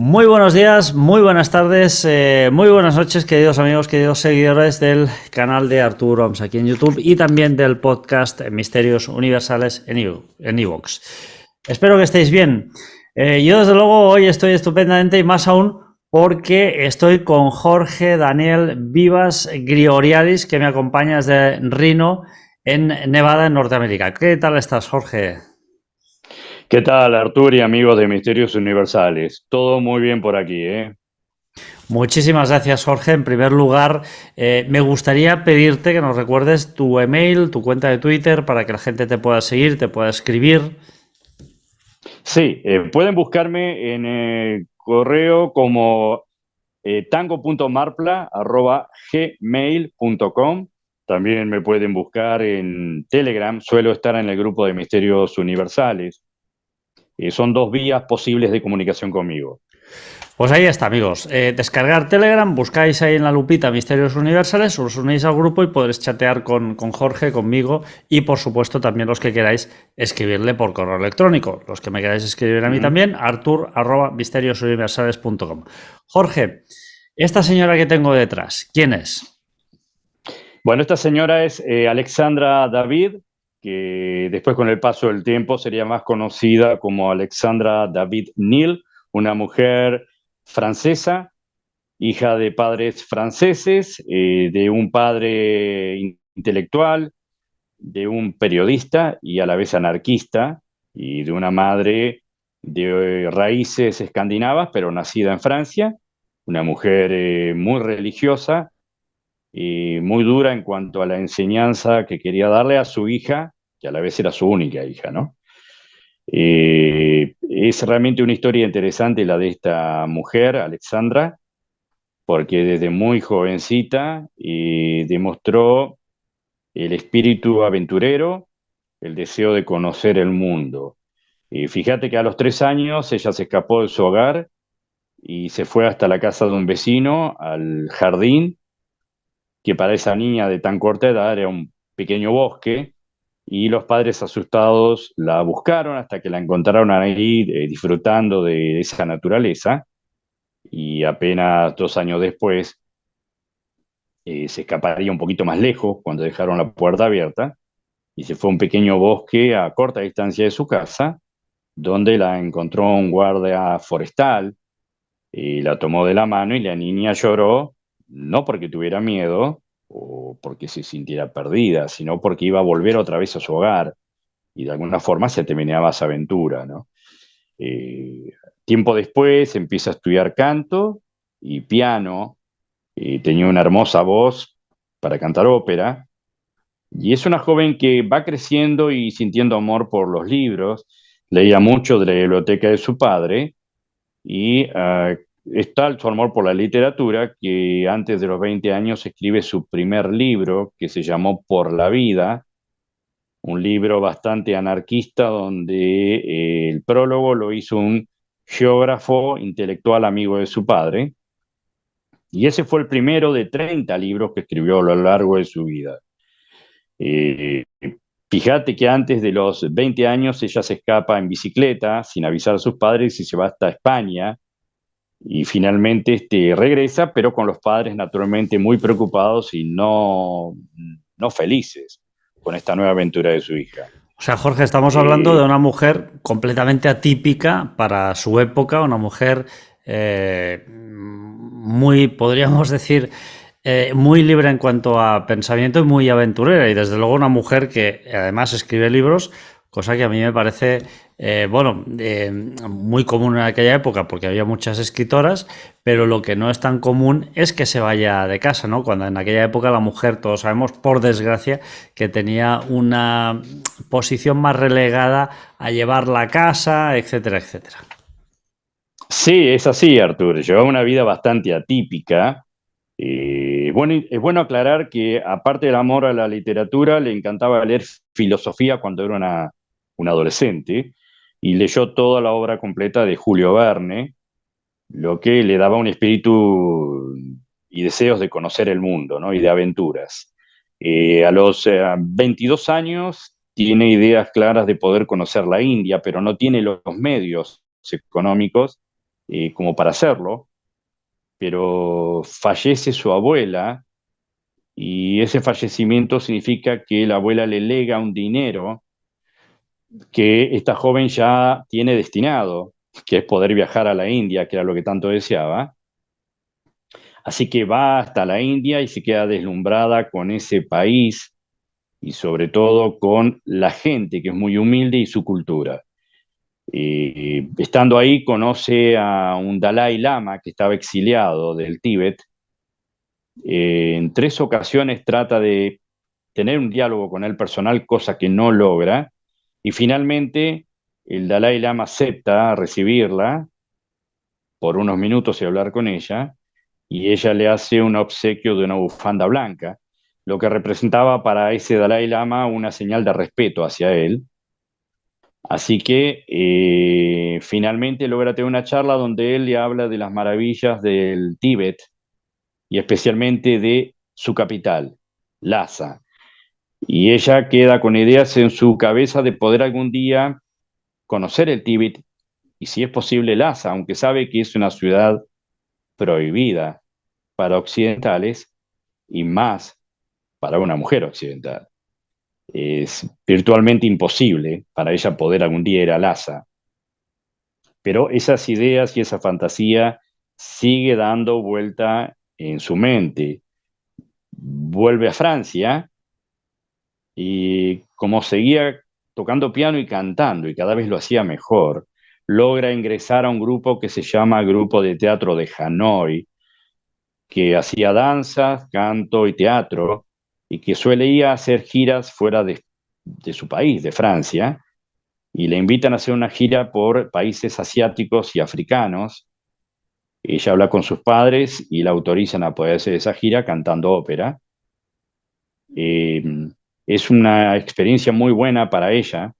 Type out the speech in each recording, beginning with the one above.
Muy buenos días, muy buenas tardes, muy buenas noches, queridos amigos, queridos seguidores del canal de Arturo Oms aquí en YouTube y también del podcast Misterios Universales en iVoox. Espero que estéis bien. Yo desde luego hoy estoy estupendamente y más aún porque estoy con Jorge Daniel Vivas Grioriadis, que me acompaña desde Reno en Nevada, en Norteamérica. ¿Qué tal estás, Jorge? ¿Qué tal, Artur y amigos de Misterios Universales? Todo muy bien por aquí, ¿eh? Muchísimas gracias, Jorge. En primer lugar, me gustaría pedirte que nos recuerdes tu email, tu cuenta de Twitter, para que la gente te pueda seguir, te pueda escribir. Sí, pueden buscarme en correo como tango.marpla@gmail.com. También me pueden buscar en Telegram. Suelo estar en el grupo de Misterios Universales. Son dos vías posibles de comunicación conmigo. Pues ahí está, amigos. Descargar Telegram, buscáis ahí en la lupita Misterios Universales, os unís al grupo y podréis chatear con Jorge, conmigo y, por supuesto, también los que queráis escribirle por correo electrónico. Los que me queráis escribir a mí ¿Mm? también, artur@misteriosuniversales.com. Jorge, esta señora que tengo detrás, ¿quién es? Bueno, esta señora es Alexandra David, que después con el paso del tiempo sería más conocida como Alexandra David Neal, una mujer francesa, hija de padres franceses, de un padre intelectual, de un periodista y a la vez anarquista, y de una madre de raíces escandinavas, pero nacida en Francia, una mujer muy religiosa y muy dura en cuanto a la enseñanza que quería darle a su hija, que a la vez era su única hija, ¿no? Es realmente una historia interesante la de esta mujer, Alexandra, porque desde muy jovencita demostró el espíritu aventurero, el deseo de conocer el mundo. Fíjate que a los 3 años ella se escapó de su hogar y se fue hasta la casa de un vecino, al jardín, que para esa niña de tan corta edad era un pequeño bosque, y los padres asustados la buscaron hasta que la encontraron ahí disfrutando de esa naturaleza, y apenas 2 años después se escaparía un poquito más lejos cuando dejaron la puerta abierta y se fue a un pequeño bosque a corta distancia de su casa, donde la encontró un guardia forestal y la tomó de la mano y la niña lloró, no porque tuviera miedo o porque se sintiera perdida, sino porque iba a volver otra vez a su hogar y de alguna forma se terminaba esa aventura, ¿no? Eh, Tiempo después empieza a estudiar canto y piano, tenía una hermosa voz para cantar ópera, y es una joven que va creciendo y sintiendo amor por los libros, leía mucho de la biblioteca de su padre y es tal su amor por la literatura que antes de los 20 años escribe su primer libro que se llamó Por la vida, un libro bastante anarquista donde el prólogo lo hizo un geógrafo intelectual amigo de su padre, y ese fue el primero de 30 libros que escribió a lo largo de su vida. Eh, Fíjate que antes de los 20 años ella se escapa en bicicleta sin avisar a sus padres y se va hasta España, y finalmente regresa, pero con los padres naturalmente muy preocupados y no felices con esta nueva aventura de su hija. O sea, Jorge, estamos hablando de Eh, una mujer completamente atípica para su época, una mujer muy, podríamos decir, muy libre en cuanto a pensamiento y muy aventurera. Y desde luego una mujer que además escribe libros, cosa que a mí me parece, muy común en aquella época porque había muchas escritoras, pero lo que no es tan común es que se vaya de casa, ¿no? Cuando en aquella época la mujer, todos sabemos, por desgracia, que tenía una posición más relegada a llevar la casa, etcétera, etcétera. sí, es así, Artur. Llevaba una vida bastante atípica. Bueno, es bueno aclarar que aparte del amor a la literatura, le encantaba leer filosofía cuando era una adolescente, y leyó toda la obra completa de Julio Verne, lo que le daba un espíritu y deseos de conocer el mundo, ¿no? Y de aventuras. A los 22 años tiene ideas claras de poder conocer la India, pero no tiene los medios económicos como para hacerlo, pero fallece su abuela y ese fallecimiento significa que la abuela le lega un dinero que esta joven ya tiene destinado, que es poder viajar a la India, que era lo que tanto deseaba. Así que va hasta la India y se queda deslumbrada con ese país y sobre todo con la gente que es muy humilde y su cultura. Estando ahí conoce a un Dalai Lama que estaba exiliado del Tíbet. En 3 ocasiones trata de tener un diálogo con él personal, cosa que no logra, y finalmente el Dalai Lama acepta recibirla por unos minutos y hablar con ella, y ella le hace un obsequio de una bufanda blanca, lo que representaba para ese Dalai Lama una señal de respeto hacia él. Así que finalmente logra tener una charla donde él le habla de las maravillas del Tíbet y especialmente de su capital, Lhasa. Y ella queda con ideas en su cabeza de poder algún día conocer el Tíbet y si es posible Lhasa, aunque sabe que es una ciudad prohibida para occidentales y más para una mujer occidental. Es virtualmente imposible para ella poder algún día ir a Lhasa, pero esas ideas y esa fantasía sigue dando vuelta en su mente. Vuelve a Francia y como seguía tocando piano y cantando y cada vez lo hacía mejor, logra ingresar a un grupo que se llama Grupo de Teatro de Hanoi, que hacía danzas, canto y teatro y que suele ir a hacer giras fuera de su país, de Francia, y le invitan a hacer una gira por países asiáticos y africanos. Ella habla con sus padres y la autorizan a poder hacer esa gira cantando ópera. Eh, es una experiencia muy buena para ella,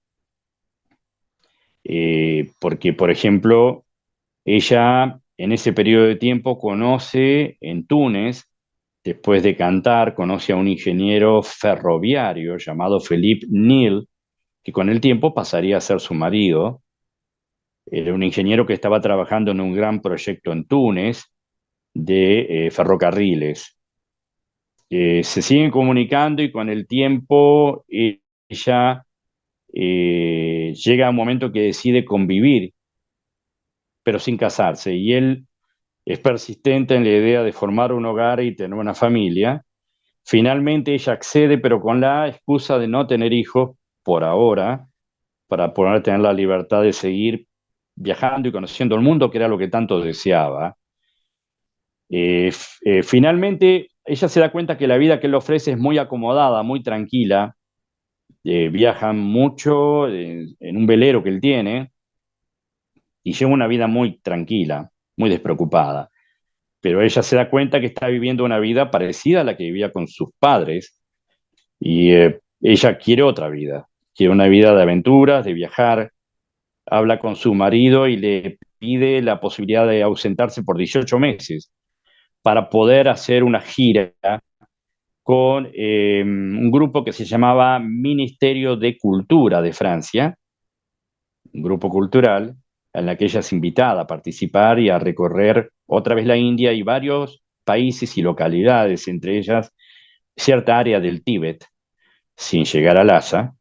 porque, por ejemplo, ella en ese periodo de tiempo conoce en Túnez, después de cantar, conoce a un ingeniero ferroviario llamado Philippe Nil, que con el tiempo pasaría a ser su marido. Era un ingeniero que estaba trabajando en un gran proyecto en Túnez de ferrocarriles. Se siguen comunicando y con el tiempo ella llega a un momento que decide convivir, pero sin casarse. Y él es persistente en la idea de formar un hogar y tener una familia. Finalmente ella accede, pero con la excusa de no tener hijos por ahora, para poder tener la libertad de seguir viajando y conociendo el mundo, que era lo que tanto deseaba. Finalmente, ella se da cuenta que la vida que él ofrece es muy acomodada, muy tranquila. Viajan mucho en un velero que él tiene y lleva una vida muy tranquila, muy despreocupada. Pero ella se da cuenta que está viviendo una vida parecida a la que vivía con sus padres y ella quiere otra vida, quiere una vida de aventuras, de viajar. Habla con su marido y le pide la posibilidad de ausentarse por 18 meses para poder hacer una gira con un grupo que se llamaba Ministerio de Cultura de Francia, un grupo cultural en la que ella es invitada a participar y a recorrer otra vez la India y varios países y localidades, entre ellas cierta área del Tíbet, sin llegar a Lhasa.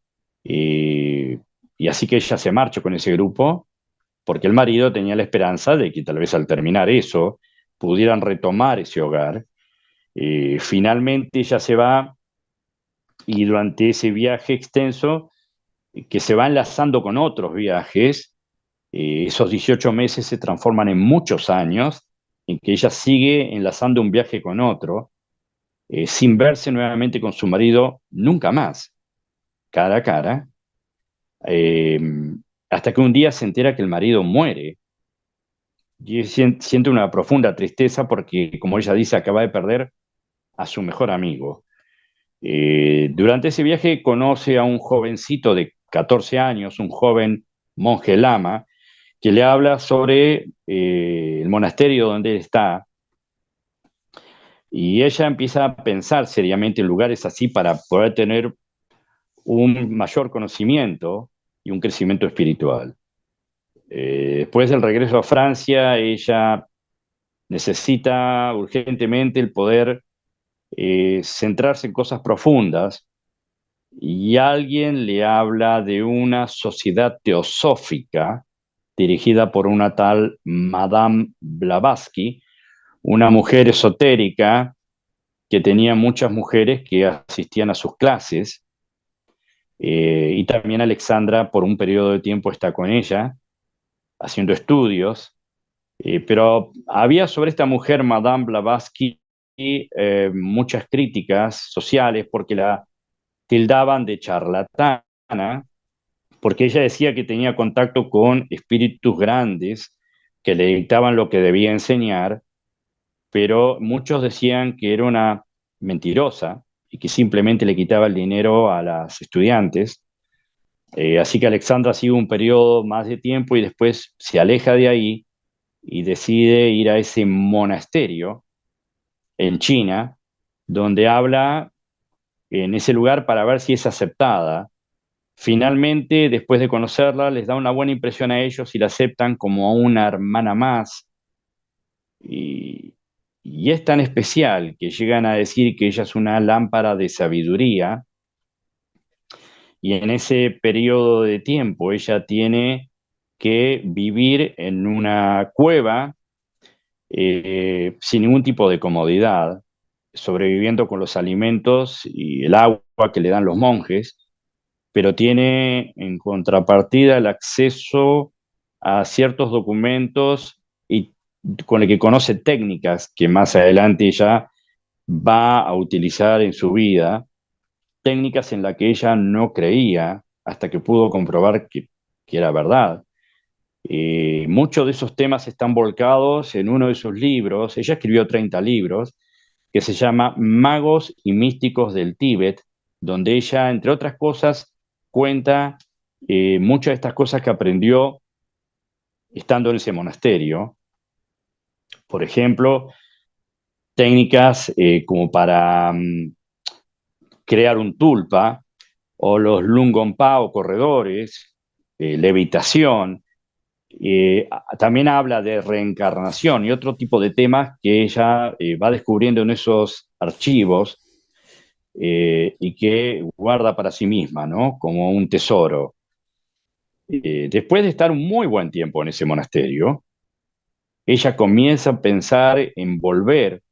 Y así que ella se marcha con ese grupo porque el marido tenía la esperanza de que tal vez al terminar eso pudieran retomar ese hogar. Finalmente ella se va y durante ese viaje extenso, que se va enlazando con otros viajes, esos 18 meses se transforman en muchos años, en que ella sigue enlazando un viaje con otro, sin verse nuevamente con su marido nunca más, cara a cara, eh, hasta que un día se entera que el marido muere. Y siente una profunda tristeza porque, como ella dice, acaba de perder a su mejor amigo. Durante ese viaje conoce a un jovencito de 14 años, un joven monje lama, que le habla sobre el monasterio donde él está, y ella empieza a pensar seriamente en lugares así para poder tener un mayor conocimiento y un crecimiento espiritual. Después del regreso a Francia, ella necesita urgentemente el poder centrarse en cosas profundas y alguien le habla de una sociedad teosófica dirigida por una tal Madame Blavatsky, una mujer esotérica que tenía muchas mujeres que asistían a sus clases, y también Alexandra por un periodo de tiempo está con ella haciendo estudios, pero había sobre esta mujer, Madame Blavatsky, muchas críticas sociales porque la tildaban de charlatana, porque ella decía que tenía contacto con espíritus grandes que le dictaban lo que debía enseñar, pero muchos decían que era una mentirosa y que simplemente le quitaba el dinero a las estudiantes. Así que Alexandra sigue un periodo más de tiempo y después se aleja de ahí y decide ir a ese monasterio en China, donde habla en ese lugar para ver si es aceptada. Finalmente, después de conocerla, les da una buena impresión a ellos y la aceptan como a una hermana más. Y, y es tan especial que llegan a decir que ella es una lámpara de sabiduría. Y en ese periodo de tiempo ella tiene que vivir en una cueva, sin ningún tipo de comodidad, sobreviviendo con los alimentos y el agua que le dan los monjes, pero tiene en contrapartida el acceso a ciertos documentos y con el que conoce técnicas que más adelante ella va a utilizar en su vida, técnicas en las que ella no creía hasta que pudo comprobar que era verdad. Muchos de esos temas están volcados en uno de sus libros. Ella escribió 30 libros, que se llama Magos y Místicos del Tíbet, donde ella, entre otras cosas, cuenta muchas de estas cosas que aprendió estando en ese monasterio. Por ejemplo, técnicas como para crear un tulpa, o los lungompa o corredores, levitación. También habla de reencarnación y otro tipo de temas que ella va descubriendo en esos archivos, y que guarda para sí misma, ¿no? Como un tesoro. Después de estar un muy buen tiempo en ese monasterio, ella comienza a pensar en volver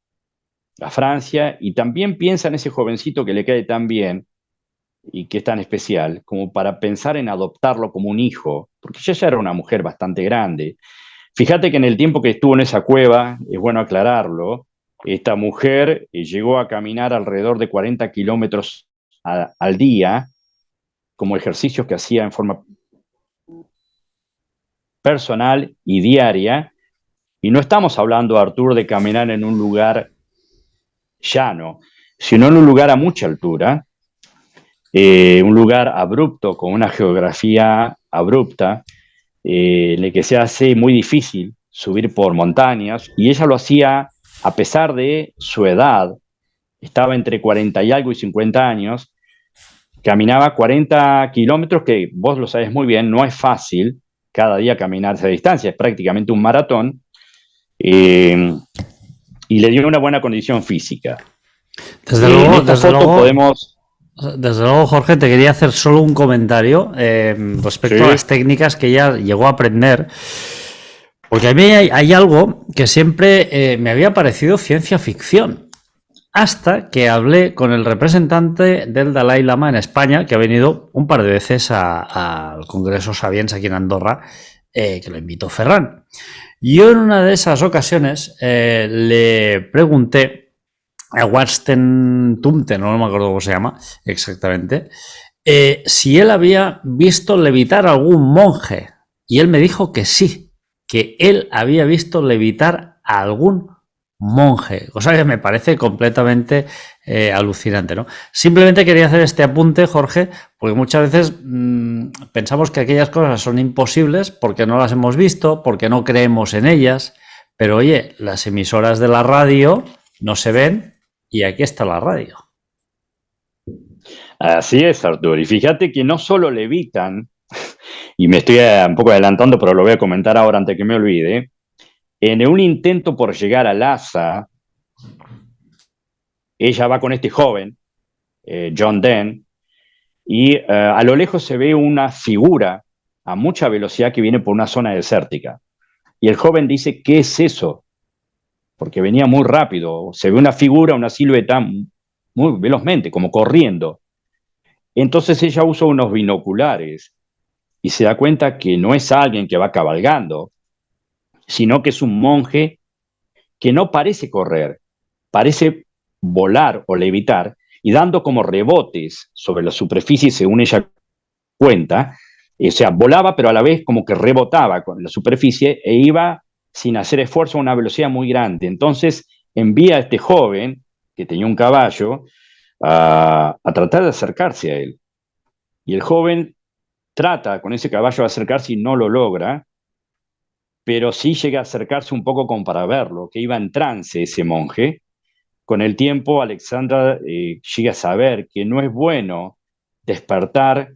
a Francia y también piensa en ese jovencito que le cae tan bien y que es tan especial, como para pensar en adoptarlo como un hijo, porque ella ya era una mujer bastante grande. Fíjate que en el tiempo que estuvo en esa cueva, es bueno aclararlo, esta mujer llegó a caminar alrededor de 40 kilómetros al día, como ejercicios que hacía en forma personal y diaria, y no estamos hablando, Artur, de caminar en un lugar llano, sino en un lugar a mucha altura, un lugar abrupto, con una geografía abrupta, en el que se hace muy difícil subir por montañas, y ella lo hacía a pesar de su edad, estaba entre 40 y algo y 50 años, caminaba 40 kilómetros, que vos lo sabes muy bien, no es fácil cada día caminar esa distancia, es prácticamente un maratón, y le dio una buena condición física. Desde luego, en esta desde foto luego, podemos... desde luego, Jorge, te quería hacer solo un comentario respecto a Sí. las técnicas que ella llegó a aprender, porque a mí hay algo que siempre me había parecido ciencia ficción, hasta que hablé con el representante del Dalai Lama en España, que ha venido un par de veces al Congreso Sabiens aquí en Andorra, que lo invitó Ferran. Yo en una de esas ocasiones le pregunté a Watsten Tumten, no me acuerdo cómo se llama exactamente, si él había visto levitar a algún monje. Y él me dijo que sí, que él había visto levitar a algún monje, cosa que me parece completamente alucinante, ¿no? Simplemente quería hacer este apunte, Jorge, porque muchas veces pensamos que aquellas cosas son imposibles porque no las hemos visto, porque no creemos en ellas, pero oye, las emisoras de la radio no se ven y aquí está la radio. Así es, Artur. Y fíjate que no solo levitan, y me estoy un poco adelantando, pero lo voy a comentar ahora antes que me olvide. En un intento por llegar a Lhasa, ella va con este joven, John Donne, y a lo lejos se ve una figura a mucha velocidad que viene por una zona desértica. Y el joven dice, ¿qué es eso? Porque venía muy rápido. Se ve una figura, una silueta muy velozmente, como corriendo. Entonces ella usa unos binoculares y se da cuenta que no es alguien que va cabalgando, sino que es un monje que no parece correr, parece volar o levitar y dando como rebotes sobre la superficie, según ella cuenta, o sea, volaba pero a la vez como que rebotaba con la superficie e iba sin hacer esfuerzo a una velocidad muy grande. Entonces envía a este joven, que tenía un caballo, a tratar de acercarse a él. Y el joven trata con ese caballo de acercarse y no lo logra, pero sí llega a acercarse un poco como para verlo, que iba en trance ese monje. Con el tiempo, Alexandra llega a saber que no es bueno despertar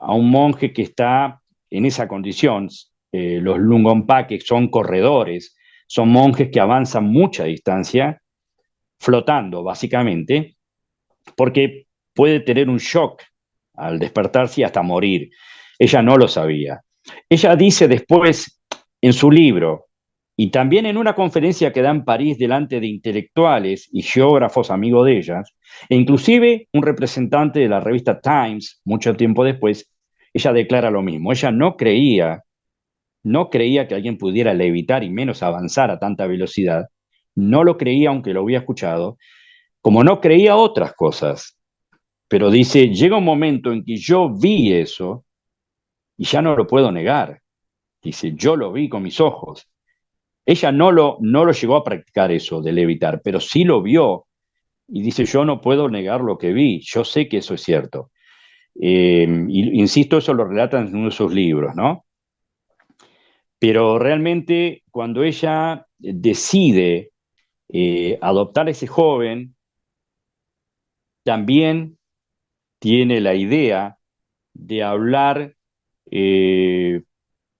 a un monje que está en esa condición. Los Lungompa, que son corredores, son monjes que avanzan mucha distancia, flotando básicamente, porque puede tener un shock al despertarse y hasta morir. Ella no lo sabía. Ella dice después en su libro y también en una conferencia que da en París delante de intelectuales y geógrafos amigos de ellas, e inclusive un representante de la revista Times, mucho tiempo después, ella declara lo mismo. Ella no creía que alguien pudiera levitar y menos avanzar a tanta velocidad. No lo creía aunque lo había escuchado, como no creía otras cosas. Pero dice, llega un momento en que yo vi eso y ya no lo puedo negar. Dice, yo lo vi con mis ojos. Ella no lo llegó a practicar eso de levitar, pero sí lo vio y dice, yo no puedo negar lo que vi, yo sé que eso es cierto. Insisto, eso lo relata en uno de sus libros, ¿no? Pero realmente cuando ella decide adoptar a ese joven, también tiene la idea de hablar eh,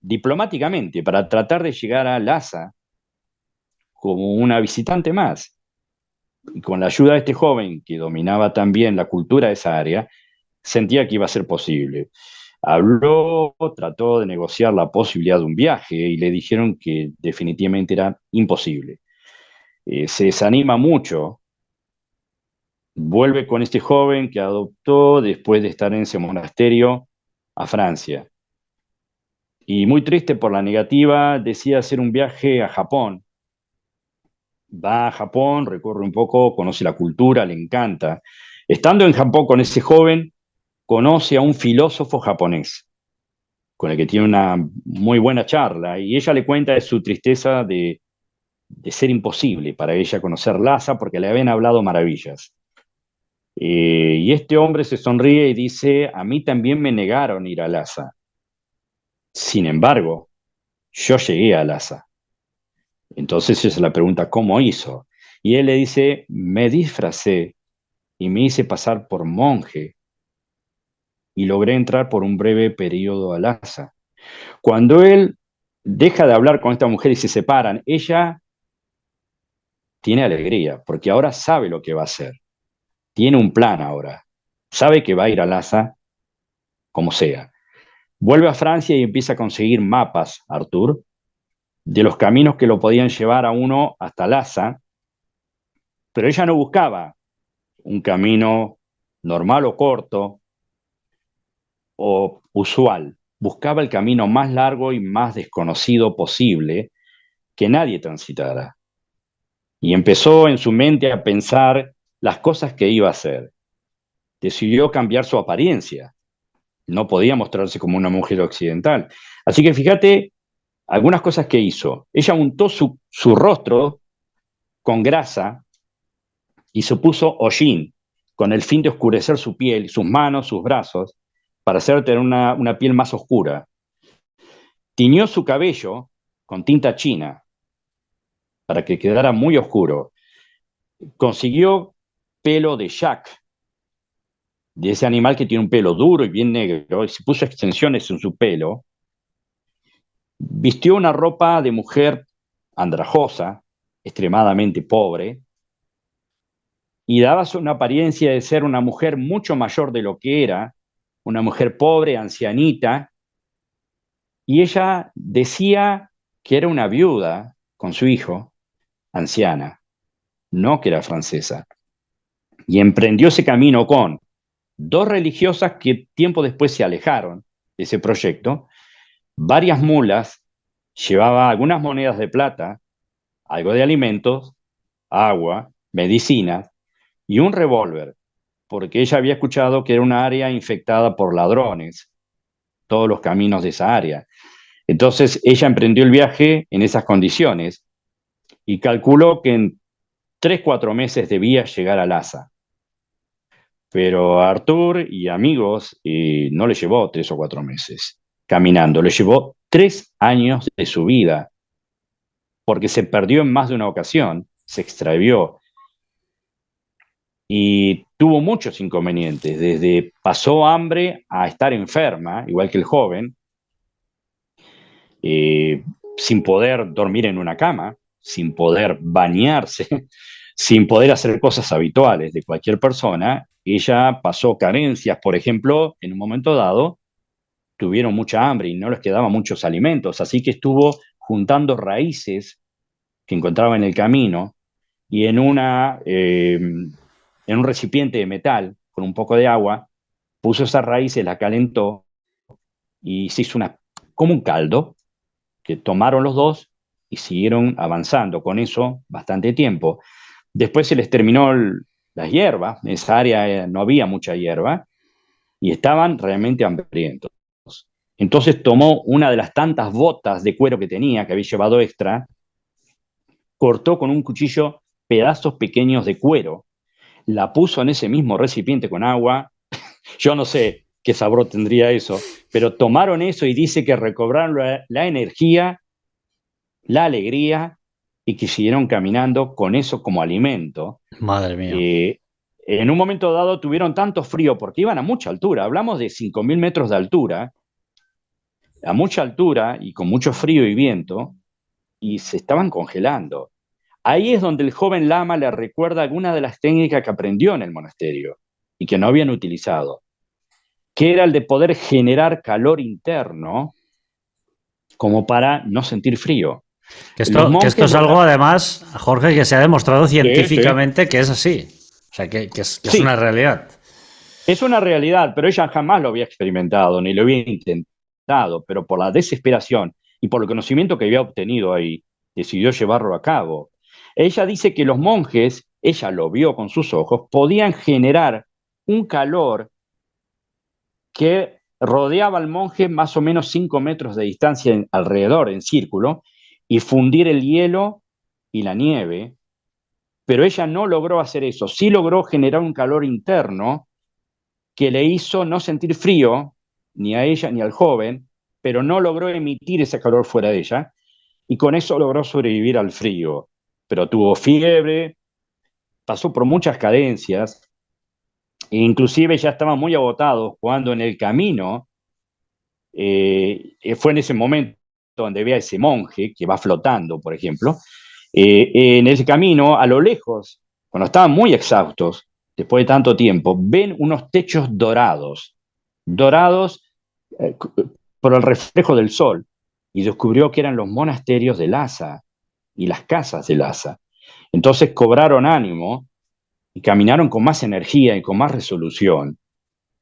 diplomáticamente para tratar de llegar a Lhasa como una visitante más. Y con la ayuda de este joven que dominaba también la cultura de esa área, sentía que iba a ser posible. Habló, trató de negociar la posibilidad de un viaje y le dijeron que definitivamente era imposible. Se desanima mucho, vuelve con este joven que adoptó después de estar en ese monasterio a Francia. Y muy triste por la negativa, decide hacer un viaje a Japón. Va a Japón, recorre un poco, conoce la cultura, le encanta. Estando en Japón con ese joven, conoce a un filósofo japonés, con el que tiene una muy buena charla, y ella le cuenta de su tristeza de ser imposible para ella conocer Lhasa porque le habían hablado maravillas. Y este hombre se sonríe y dice, a mí también me negaron ir a Lhasa. Sin embargo, yo llegué a Lhasa. Entonces ella se la pregunta, ¿cómo hizo? Y él le dice, me disfracé y me hice pasar por monje y logré entrar por un breve periodo a Lhasa. Cuando él deja de hablar con esta mujer y se separan, ella tiene alegría porque ahora sabe lo que va a hacer. Tiene un plan ahora. Sabe que va a ir a Lhasa como sea. Vuelve a Francia y empieza a conseguir mapas, Artur, de los caminos que lo podían llevar a uno hasta Lhasa, pero ella no buscaba un camino normal o corto o usual. Buscaba el camino más largo y más desconocido posible que nadie transitara. Y empezó en su mente a pensar las cosas que iba a hacer. Decidió cambiar su apariencia. No podía mostrarse como una mujer occidental. Así que fíjate algunas cosas que hizo. Ella untó su rostro con grasa y se puso hollín con el fin de oscurecer su piel, sus manos, sus brazos, para hacer tener una piel más oscura. Tiñó su cabello con tinta china para que quedara muy oscuro. Consiguió pelo de yak, de ese animal que tiene un pelo duro y bien negro, y se puso extensiones en su pelo, vistió una ropa de mujer andrajosa, extremadamente pobre, y daba una apariencia de ser una mujer mucho mayor de lo que era, una mujer pobre, ancianita, y ella decía que era una viuda con su hijo, anciana, no que era francesa, y emprendió ese camino con dos religiosas que tiempo después se alejaron de ese proyecto, varias mulas, llevaba algunas monedas de plata, algo de alimentos, agua, medicinas y un revólver, porque ella había escuchado que era una área infectada por ladrones, todos los caminos de esa área. Entonces ella emprendió el viaje en esas condiciones y calculó que en 3, 4 meses debía llegar a Lhasa. Pero a Artur y amigos no le llevó 3 o 4 meses caminando, le llevó 3 años de su vida, porque se perdió en más de una ocasión, se extravió y tuvo muchos inconvenientes, desde pasó hambre a estar enferma, igual que el joven, eh, sin poder dormir en una cama, sin poder bañarse, sin poder hacer cosas habituales de cualquier persona. Ella pasó carencias, por ejemplo, en un momento dado, tuvieron mucha hambre y no les quedaban muchos alimentos, así que estuvo juntando raíces que encontraba en el camino y en un recipiente de metal con un poco de agua, puso esas raíces, la calentó y se hizo como un caldo que tomaron los dos y siguieron avanzando con eso bastante tiempo. Después se les terminó las hierbas, en esa área no había mucha hierba y estaban realmente hambrientos. Entonces tomó una de las tantas botas de cuero que tenía, que había llevado extra, cortó con un cuchillo pedazos pequeños de cuero, la puso en ese mismo recipiente con agua. Yo no sé qué sabor tendría eso, pero tomaron eso y dice que recobraron la energía, la alegría y que siguieron caminando con eso como alimento. Madre mía. En un momento dado tuvieron tanto frío porque iban a mucha altura, hablamos de 5.000 metros de altura, a mucha altura y con mucho frío y viento, y se estaban congelando. Ahí es donde el joven lama le recuerda algunas de las técnicas que aprendió en el monasterio y que no habían utilizado, que era el de poder generar calor interno como para no sentir frío. Los Que esto monjes es algo, lograron... además, Jorge, que se ha demostrado Sí, sí, científicamente que es así. O sea, que es una sí, realidad. es una realidad, pero ella jamás lo había experimentado ni lo había intentado, pero por la desesperación y por el conocimiento que había obtenido ahí, decidió llevarlo a cabo. Ella dice que los monjes, ella lo vio con sus ojos, podían generar un calor que rodeaba al monje más o menos 5 metros de distancia alrededor, en círculo, y fundir el hielo y la nieve, pero ella no logró hacer eso, sí logró generar un calor interno que le hizo no sentir frío, ni a ella ni al joven, pero no logró emitir ese calor fuera de ella, y con eso logró sobrevivir al frío. Pero tuvo fiebre, pasó por muchas cadencias, e inclusive ya estaba muy agotado cuando en el camino, fue en ese momento donde ve a ese monje que va flotando, por ejemplo, en ese camino, a lo lejos, cuando estaban muy exhaustos, después de tanto tiempo, ven unos techos dorados, dorados eh, por el reflejo del sol, y descubrió que eran los monasterios de Lhasa y las casas de Lhasa. Entonces cobraron ánimo y caminaron con más energía y con más resolución.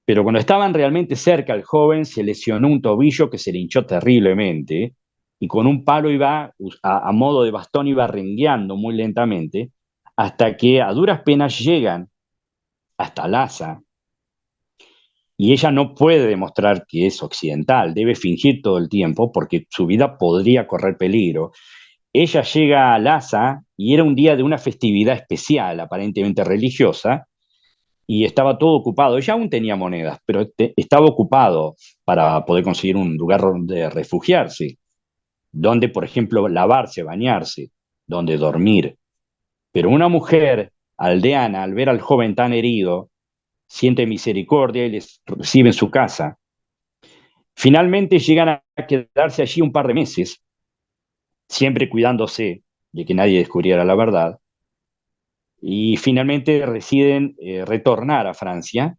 Pero cuando estaban realmente cerca, el joven se lesionó un tobillo que se le hinchó terriblemente y con un palo iba, a modo de bastón, iba rengueando muy lentamente hasta que a duras penas llegan hasta Lhasa y ella no puede demostrar que es occidental, debe fingir todo el tiempo porque su vida podría correr peligro. Ella llega a Lhasa y era un día de una festividad especial, aparentemente religiosa, y estaba todo ocupado. Ella aún tenía monedas, pero estaba ocupado para poder conseguir un lugar donde refugiarse, donde, por ejemplo, lavarse, bañarse, donde dormir. Pero una mujer aldeana, al ver al joven tan herido, siente misericordia y les recibe en su casa. Finalmente llegan a quedarse allí un par de meses, siempre cuidándose de que nadie descubriera la verdad, y finalmente deciden retornar a Francia,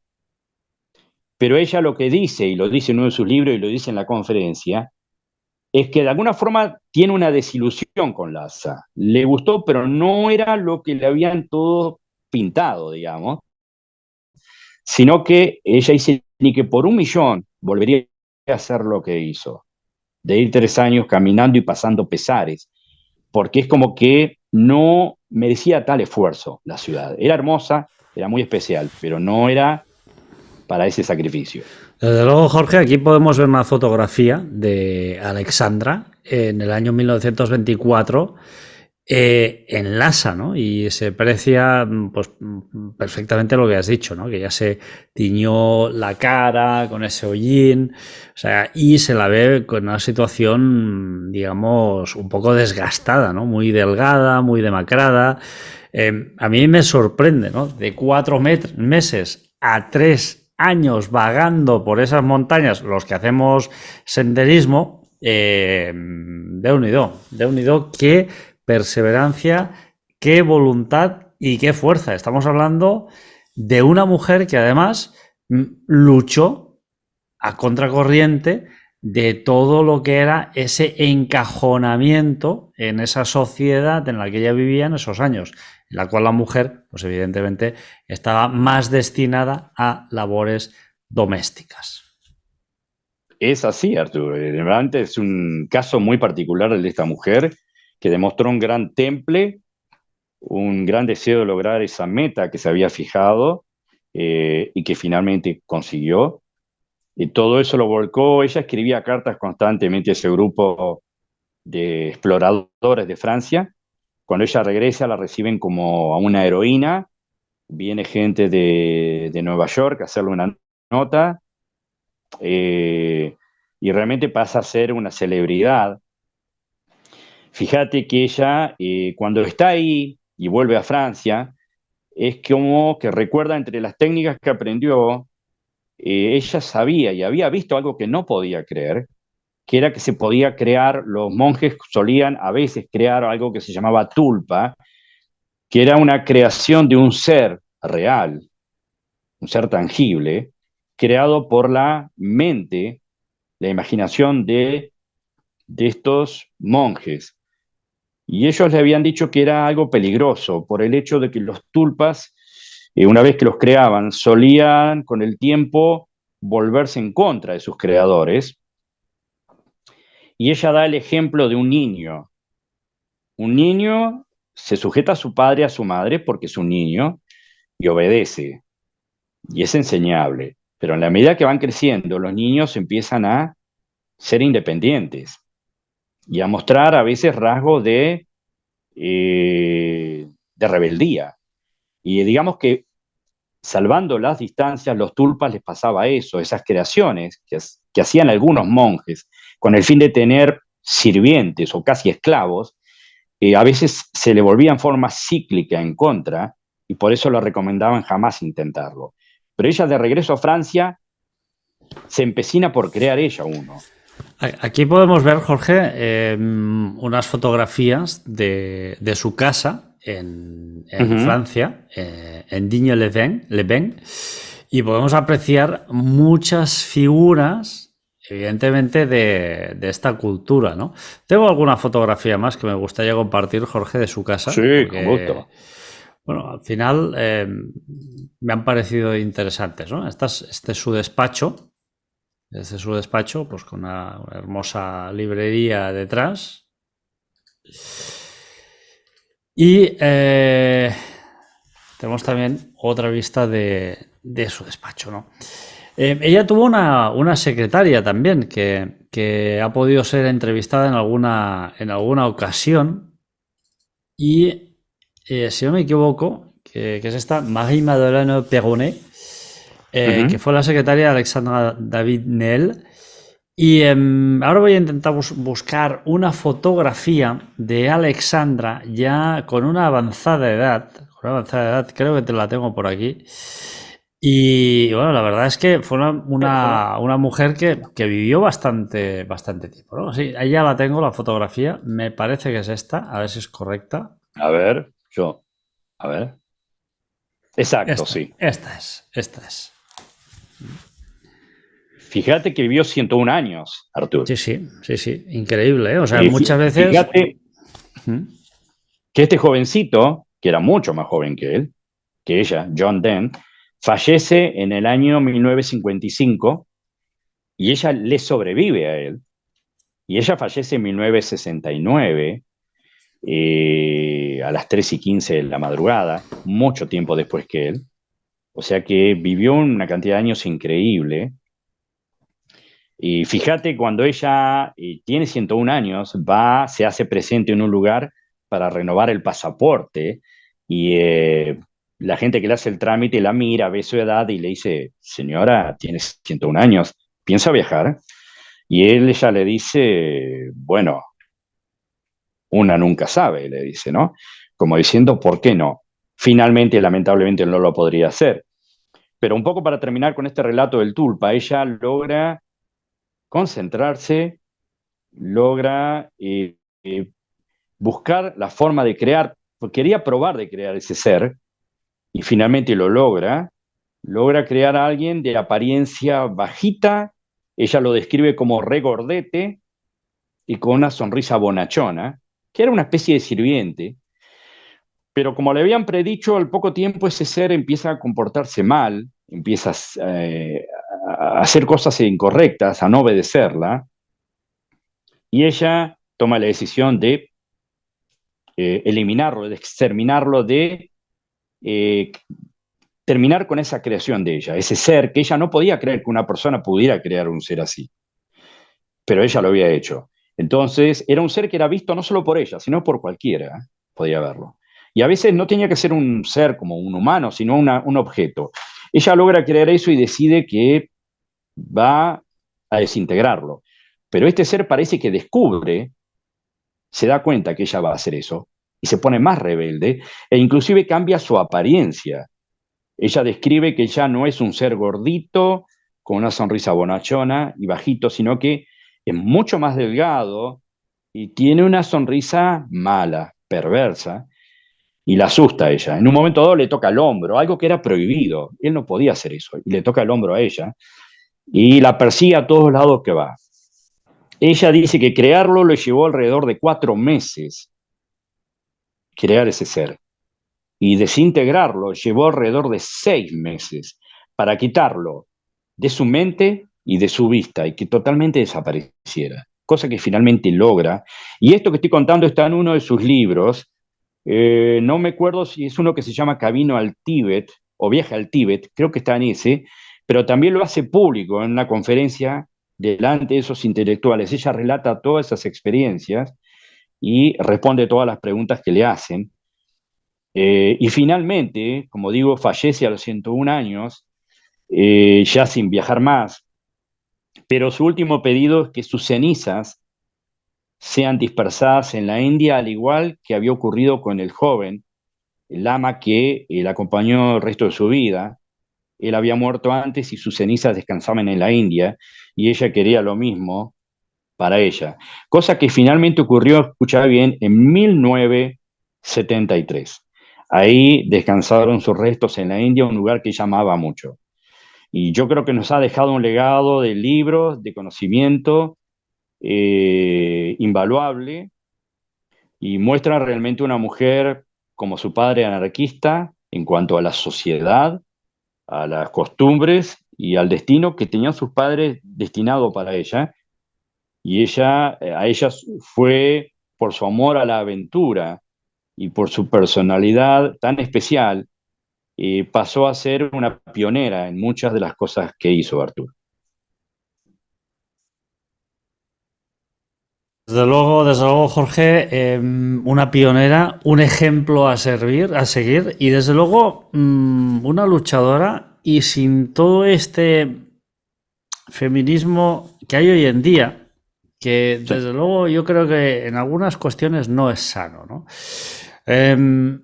pero ella lo que dice, y lo dice en uno de sus libros y lo dice en la conferencia, es que de alguna forma tiene una desilusión con Lhasa. Le gustó, pero no era lo que le habían todo pintado, digamos, sino que ella dice ni que por 1.000.000 volvería a hacer lo que hizo, de ir 3 años caminando y pasando pesares, porque es como que no merecía tal esfuerzo la ciudad. Era hermosa, era muy especial, pero no era para ese sacrificio. Desde luego, Jorge, aquí podemos ver una fotografía de Alexandra en el año 1924 en Lhasa, ¿no? Y se aprecia pues, perfectamente lo que has dicho, ¿no? Que ya se tiñó la cara con ese hollín, o sea, y se la ve con una situación, digamos, un poco desgastada, ¿no? Muy delgada, muy demacrada. A mí me sorprende, ¿no? De 4 meses a 3 años vagando por esas montañas, los que hacemos senderismo, de unido, qué perseverancia, qué voluntad y qué fuerza. Estamos hablando de una mujer que además luchó a contracorriente de todo lo que era ese encajonamiento en esa sociedad en la que ella vivía en esos años, en la cual la mujer, pues evidentemente, estaba más destinada a labores domésticas. Es así, Arturo. Realmente es un caso muy particular el de esta mujer que demostró un gran temple, un gran deseo de lograr esa meta que se había fijado y que finalmente consiguió. Y todo eso lo volcó. Ella escribía cartas constantemente a ese grupo de exploradores de Francia. Cuando ella regresa, la reciben como a una heroína. Viene gente de Nueva York a hacerle una nota y realmente pasa a ser una celebridad. Fíjate que ella, cuando está ahí y vuelve a Francia, es como que recuerda entre las técnicas que aprendió, ella sabía y había visto algo que no podía creer, que era que se podía crear, los monjes solían a veces crear algo que se llamaba tulpa, que era una creación de un ser real, un ser tangible, creado por la mente, la imaginación de estos monjes. Y ellos le habían dicho que era algo peligroso por el hecho de que los tulpas, una vez que los creaban, solían con el tiempo volverse en contra de sus creadores. Y ella da el ejemplo de un niño. Un niño se sujeta a su padre, a su madre, porque es un niño, y obedece. Y es enseñable. Pero en la medida que van creciendo, los niños empiezan a ser independientes y a mostrar a veces rasgos de rebeldía. Y digamos que, salvando las distancias, los tulpas les pasaba eso, esas creaciones que hacían algunos monjes con el fin de tener sirvientes o casi esclavos, a veces se le volvía en forma cíclica en contra y por eso lo recomendaban jamás intentarlo. Pero ella de regreso a Francia se empecina por crear ella uno. Aquí podemos ver, Jorge, unas fotografías de su casa en Francia, en Digne-les-Bains, y podemos apreciar muchas figuras, evidentemente, de esta cultura, ¿no? Tengo alguna fotografía más que me gustaría compartir, Jorge, de su casa. Sí, porque, con gusto. bueno, al final me han parecido interesantes, ¿no? Este es su despacho. Desde su despacho, pues con una hermosa librería detrás. Y tenemos también otra vista de su despacho, ¿no? Ella tuvo una secretaria también que ha podido ser entrevistada en alguna ocasión. Y si no me equivoco, que es esta, Marie-Madeleine Perronnet, que fue la secretaria de Alexandra David Nel. Y ahora voy a intentar buscar una fotografía de Alexandra ya con una avanzada edad. Creo que te la tengo por aquí. Y bueno, la verdad es que fue una mujer que vivió bastante tiempo, ¿no? Sí, ahí ya la tengo, la fotografía. Me parece que es esta, a ver si es correcta. A ver, a ver. Exacto, sí. Esta es. Fíjate que vivió 101 años, Artur. Sí, increíble, ¿eh? O sea, muchas veces. Fíjate ¿Mm? que este jovencito, que era mucho más joven que él, que ella, John Dent, fallece en el año 1955 y ella le sobrevive a él. Y ella fallece en 1969, a las 3:15 de la madrugada, mucho tiempo después que él. O sea que vivió una cantidad de años increíble. Y fíjate, cuando ella tiene 101 años, se hace presente en un lugar para renovar el pasaporte y la gente que le hace el trámite la mira, ve su edad y le dice, señora, tienes 101 años, ¿piensa viajar? Y ella le dice, bueno, una nunca sabe, le dice, ¿no? Como diciendo, ¿por qué no? Finalmente, lamentablemente, no lo podría hacer. Pero un poco para terminar con este relato del Tulpa, ella logra concentrarse, logra buscar la forma de crear, porque quería probar de crear ese ser, y finalmente lo logra crear a alguien de apariencia bajita, ella lo describe como regordete y con una sonrisa bonachona, que era una especie de sirviente, pero como le habían predicho, al poco tiempo ese ser empieza a comportarse mal, empieza a hacer cosas incorrectas, a no obedecerla, y ella toma la decisión de eliminarlo, de exterminarlo, de eh, terminar con esa creación de ella, ese ser que ella no podía creer que una persona pudiera crear un ser así, pero ella lo había hecho. Entonces, era un ser que era visto no solo por ella, sino por cualquiera, podía verlo. Y a veces no tenía que ser un ser como un humano, sino un objeto. Ella logra crear eso y decide que va a desintegrarlo. Pero este ser parece que descubre, se da cuenta que ella va a hacer eso y se pone más rebelde e inclusive cambia su apariencia. Ella describe que ya no es un ser gordito, con una sonrisa bonachona y bajito, sino que es mucho más delgado y tiene una sonrisa mala, perversa, y la asusta a ella. En un momento dado le toca el hombro, algo que era prohibido. Él no podía hacer eso, y le toca el hombro a ella, y la persigue a todos lados que va. Ella dice que crearlo le llevó alrededor de 4 meses, crear ese ser, y desintegrarlo llevó alrededor de 6 meses para quitarlo de su mente y de su vista y que totalmente desapareciera, cosa que finalmente logra. Y esto que estoy contando está en uno de sus libros, no me acuerdo si es uno que se llama Camino al Tíbet o Viaje al Tíbet, creo que está en ese, pero también lo hace público en una conferencia delante de esos intelectuales. Ella relata todas esas experiencias y responde todas las preguntas que le hacen. Y finalmente, como digo, fallece a los 101 años, ya sin viajar más, pero su último pedido es que sus cenizas sean dispersadas en la India, al igual que había ocurrido con el joven, el lama que le acompañó el resto de su vida. Él había muerto antes y sus cenizas descansaban en la India, y ella quería lo mismo para ella. Cosa que finalmente ocurrió, escuchad bien, en 1973. Ahí descansaron sus restos en la India, un lugar que ella amaba mucho. Y yo creo que nos ha dejado un legado de libros, de conocimiento invaluable, y muestra realmente una mujer como su padre anarquista en cuanto a la sociedad, a las costumbres y al destino que tenían sus padres destinado para ella. Y a ella fue por su amor a la aventura y por su personalidad tan especial, pasó a ser una pionera en muchas de las cosas que hizo Arturo. Desde luego, Jorge, una pionera, un ejemplo a seguir y desde luego una luchadora y sin todo este feminismo que hay hoy en día, que Sí. desde luego yo creo que en algunas cuestiones no es sano, ¿no? Em,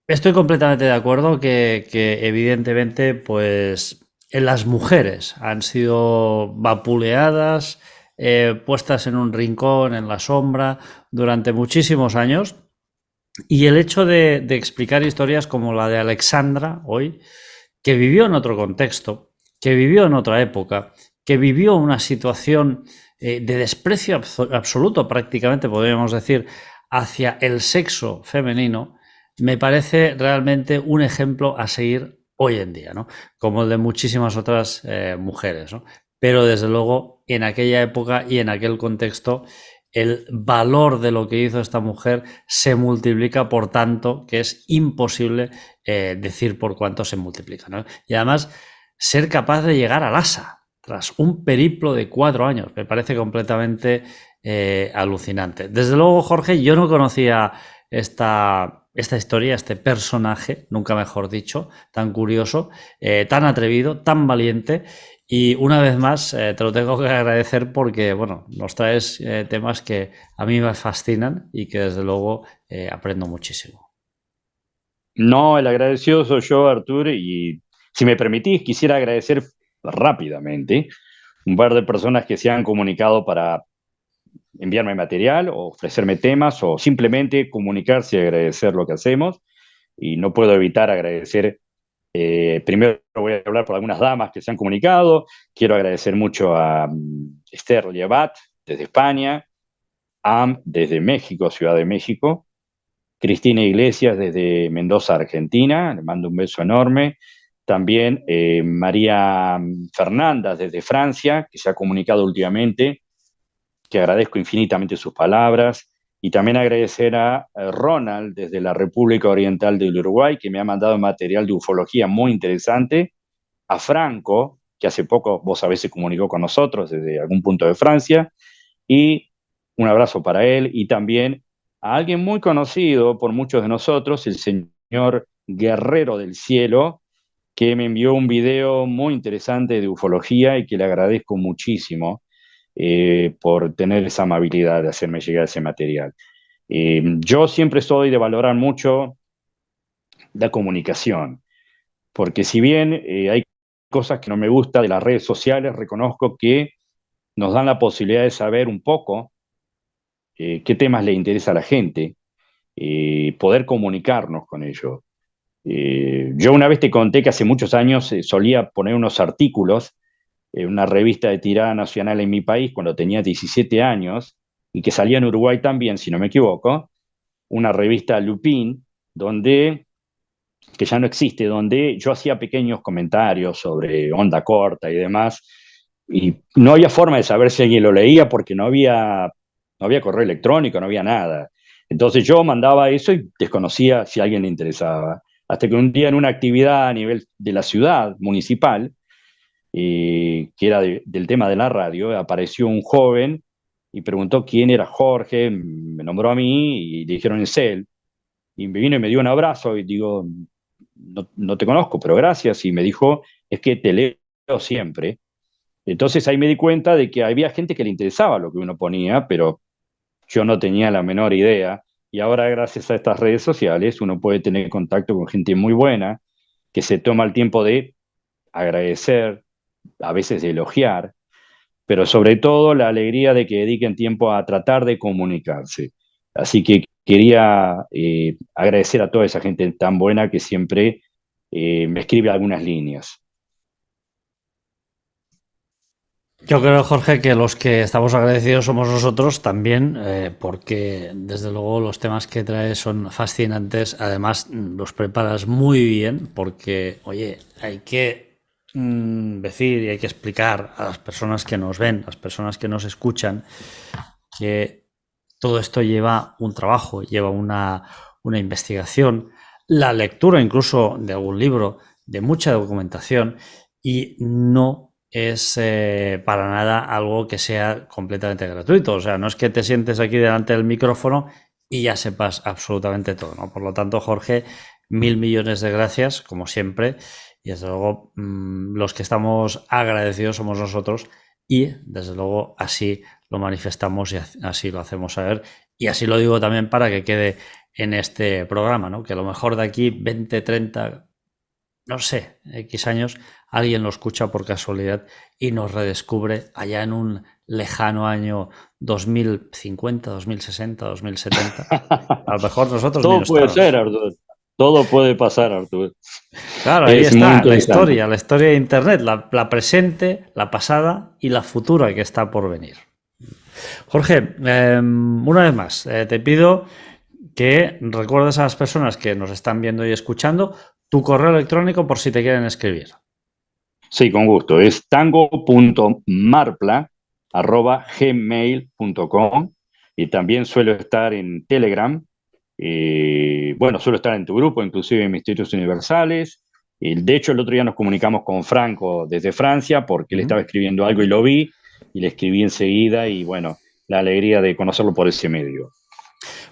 Estoy completamente de acuerdo que evidentemente, pues, las mujeres han sido vapuleadas, puestas en un rincón, en la sombra, durante muchísimos años. Y el hecho de explicar historias como la de Alexandra hoy, que vivió en otro contexto, que vivió en otra época, que vivió una situación de desprecio absoluto, prácticamente podríamos decir, hacia el sexo femenino, me parece realmente un ejemplo a seguir hoy en día, ¿no? Como el de muchísimas otras mujeres, ¿no? Pero desde luego en aquella época y en aquel contexto el valor de lo que hizo esta mujer se multiplica por tanto que es imposible decir por cuánto se multiplica, ¿no? Y además ser capaz de llegar al Lhasa tras un periplo de 4 años me parece completamente alucinante. Desde luego, Jorge, yo no conocía esta historia, este personaje, nunca mejor dicho, tan curioso, tan atrevido, tan valiente. Y una vez más, te lo tengo que agradecer porque, bueno, nos traes temas que a mí me fascinan y que desde luego aprendo muchísimo. No, el agradecido soy yo, Artur, y si me permitís, quisiera agradecer rápidamente un par de personas que se han comunicado para enviarme material o ofrecerme temas o simplemente comunicarse y agradecer lo que hacemos. Y no puedo evitar agradecer, primero voy a hablar por algunas damas que se han comunicado. Quiero agradecer mucho a Esther Llevat desde España, Am desde México, Ciudad de México, Cristina Iglesias desde Mendoza, Argentina, le mando un beso enorme. También María Fernanda desde Francia, que se ha comunicado últimamente, que agradezco infinitamente sus palabras. Y también agradecer a Ronald desde la República Oriental del Uruguay, que me ha mandado material de ufología muy interesante. A Franco, que hace poco, vos sabés, se comunicó con nosotros desde algún punto de Francia. Y un abrazo para él. Y también a alguien muy conocido por muchos de nosotros, el señor Guerrero del Cielo, que me envió un video muy interesante de ufología y que le agradezco muchísimo por tener esa amabilidad de hacerme llegar ese material. Yo siempre soy de valorar mucho la comunicación, porque si bien hay cosas que no me gustan de las redes sociales, reconozco que nos dan la posibilidad de saber un poco qué temas le interesa a la gente, poder comunicarnos con ellos. Yo una vez te conté que hace muchos años solía poner unos artículos en una revista de tirada nacional en mi país cuando tenía 17 años y que salía en Uruguay también, si no me equivoco, una revista Lupin, donde, que ya no existe, donde yo hacía pequeños comentarios sobre onda corta y demás, y no había forma de saber si alguien lo leía porque no había correo electrónico, no había nada. Entonces yo mandaba eso y desconocía si a alguien le interesaba. Hasta que un día en una actividad a nivel de la ciudad municipal, que era del tema de la radio, apareció un joven y preguntó quién era Jorge, me nombró a mí y le dijeron es él. Y me vino y me dio un abrazo y digo, no te conozco, pero gracias. Y me dijo, es que te leo siempre. Entonces ahí me di cuenta de que había gente que le interesaba lo que uno ponía, pero yo no tenía la menor idea. Y ahora gracias a estas redes sociales uno puede tener contacto con gente muy buena que se toma el tiempo de agradecer, a veces de elogiar, pero sobre todo la alegría de que dediquen tiempo a tratar de comunicarse. Así que quería agradecer a toda esa gente tan buena que siempre me escribe algunas líneas. Yo creo, Jorge, que los que estamos agradecidos somos nosotros también, porque desde luego los temas que traes son fascinantes. Además, los preparas muy bien, porque, oye, hay que decir y hay que explicar a las personas que nos ven, a las personas que nos escuchan, que todo esto lleva un trabajo, lleva una investigación, la lectura incluso de algún libro, de mucha documentación y no es para nada algo que sea completamente gratuito. O sea, no es que te sientes aquí delante del micrófono y ya sepas absolutamente todo, ¿no? Por lo tanto, Jorge, 1.000 millones de gracias, como siempre. Y desde luego, los que estamos agradecidos somos nosotros y desde luego así lo manifestamos y así lo hacemos saber. Y así lo digo también para que quede en este programa, ¿no? Que a lo mejor de aquí 20, 30, no sé, X años, alguien lo escucha por casualidad y nos redescubre allá en un lejano año 2050, 2060, 2070. A lo mejor nosotros ni Todo no puede ser, estábamos. Artur. Todo puede pasar, Artur. Claro, ahí Es muy está interesante. la historia de Internet, la presente, la pasada y la futura que está por venir. Jorge, una vez más, te pido que recuerdes a las personas que nos están viendo y escuchando tu correo electrónico por si te quieren escribir. Sí, con gusto. Es tango.marpla@gmail.com y también suelo estar en Telegram. Bueno, suelo estar en tu grupo, inclusive en Misterios Universales. Y de hecho, el otro día nos comunicamos con Franco desde Francia porque él estaba escribiendo algo y lo vi y le escribí enseguida y bueno, la alegría de conocerlo por ese medio.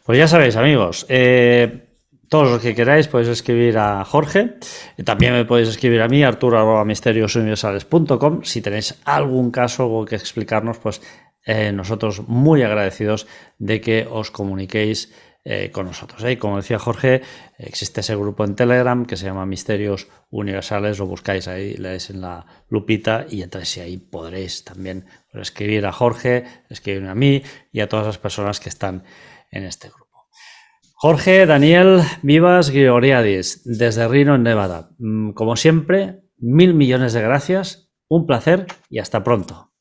Pues ya sabéis, amigos, todos los que queráis podéis escribir a Jorge. También me podéis escribir a mí, arturo@misteriosuniversales.com. Si tenéis algún caso o que explicarnos, pues nosotros muy agradecidos de que os comuniquéis con nosotros. Y como decía Jorge, existe ese grupo en Telegram que se llama Misterios Universales. Lo buscáis ahí, le dais en la lupita y entonces ahí podréis también escribir a Jorge, escribirme a mí y a todas las personas que están en este grupo. Jorge Daniel Vivas Gregoriadis, desde Reno, en Nevada. Como siempre, 1.000 millones de gracias, un placer y hasta pronto.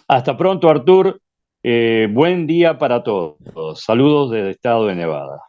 Hasta pronto, Artur. Buen día para todos. Saludos desde el estado de Nevada.